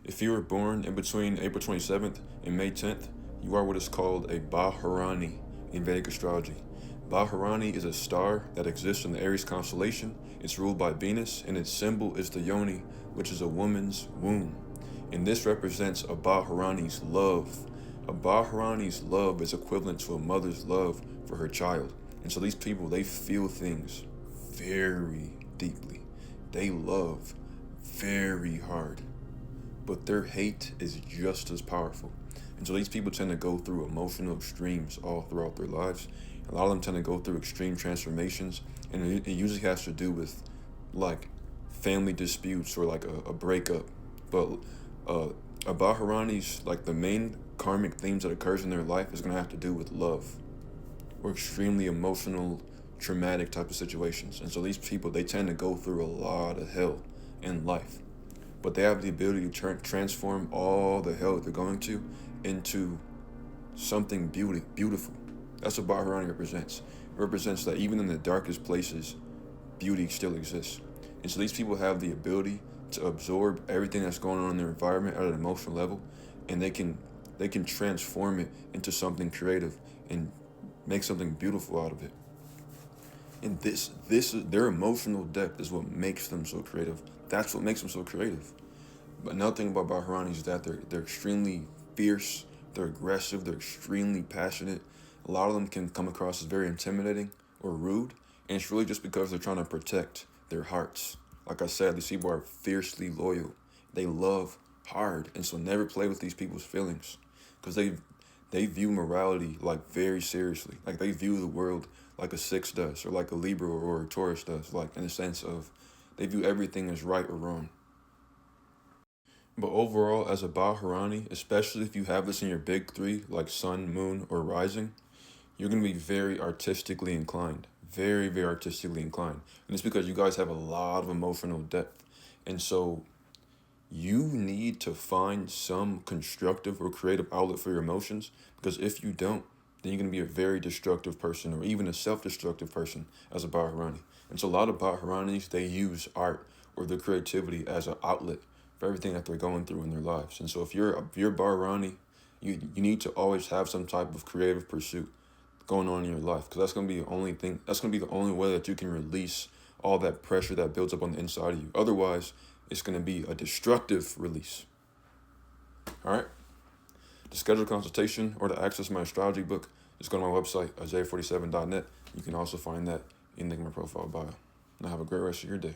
If you were born in between April 27th and May 10th, you are what is called a Bharani in Vedic astrology. Bharani is a star that exists in the Aries constellation. It's ruled by Venus, and its symbol is the yoni, which is a woman's womb. And this represents a Bharani's love. A Bharani's love is equivalent to a mother's love for her child. And so these people, they feel things very deeply. They love very hard. But their hate is just as powerful. And so these people tend to go through emotional extremes all throughout their lives. A lot of them tend to go through extreme transformations, and it usually has to do with like family disputes or like a breakup. But a Bharani's, like the main karmic themes that occurs in their life is going to have to do with love or extremely emotional, traumatic type of situations. And so these people, they tend to go through a lot of hell in life, but they have the ability to transform all the hell that they're going to into something beautiful. That's what Bharani represents. It represents that even in the darkest places, beauty still exists. And so these people have the ability to absorb everything that's going on in their environment at an emotional level, and they can transform it into something creative and make something beautiful out of it. And this is their emotional depth is what makes them so creative. That's what makes them so creative. But another thing about Bharani is that they're extremely fierce, they're aggressive, they're extremely passionate. A lot of them can come across as very intimidating or rude, and it's really just because they're trying to protect their hearts. Like I said, these people are fiercely loyal. They love hard, and so never play with these people's feelings, because they view morality like very seriously. Like they view the world like a 6 does, or like a Libra or a Taurus does, like in the sense of they view everything as right or wrong. But overall, as a Bharani, especially if you have this in your big three, like sun, moon, or rising, you're going to be very artistically inclined. Very, very artistically inclined. And it's because you guys have a lot of emotional depth. And so you need to find some constructive or creative outlet for your emotions, because if you don't, then you're going to be a very destructive person, or even a self-destructive person as a Bharani. And so a lot of Bharanis, they use art or their creativity as an outlet for everything that they're going through in their lives. And so if you're Bharani, you need to always have some type of creative pursuit going on in your life, because that's going to be the only thing, that's going to be the only way that you can release all that pressure that builds up on the inside of you. Otherwise, it's going to be a destructive release. All right. To schedule a consultation or to access my astrology book, just go to my website, isaiah47.net. You can also find that in the link in my profile bio. Now have a great rest of your day.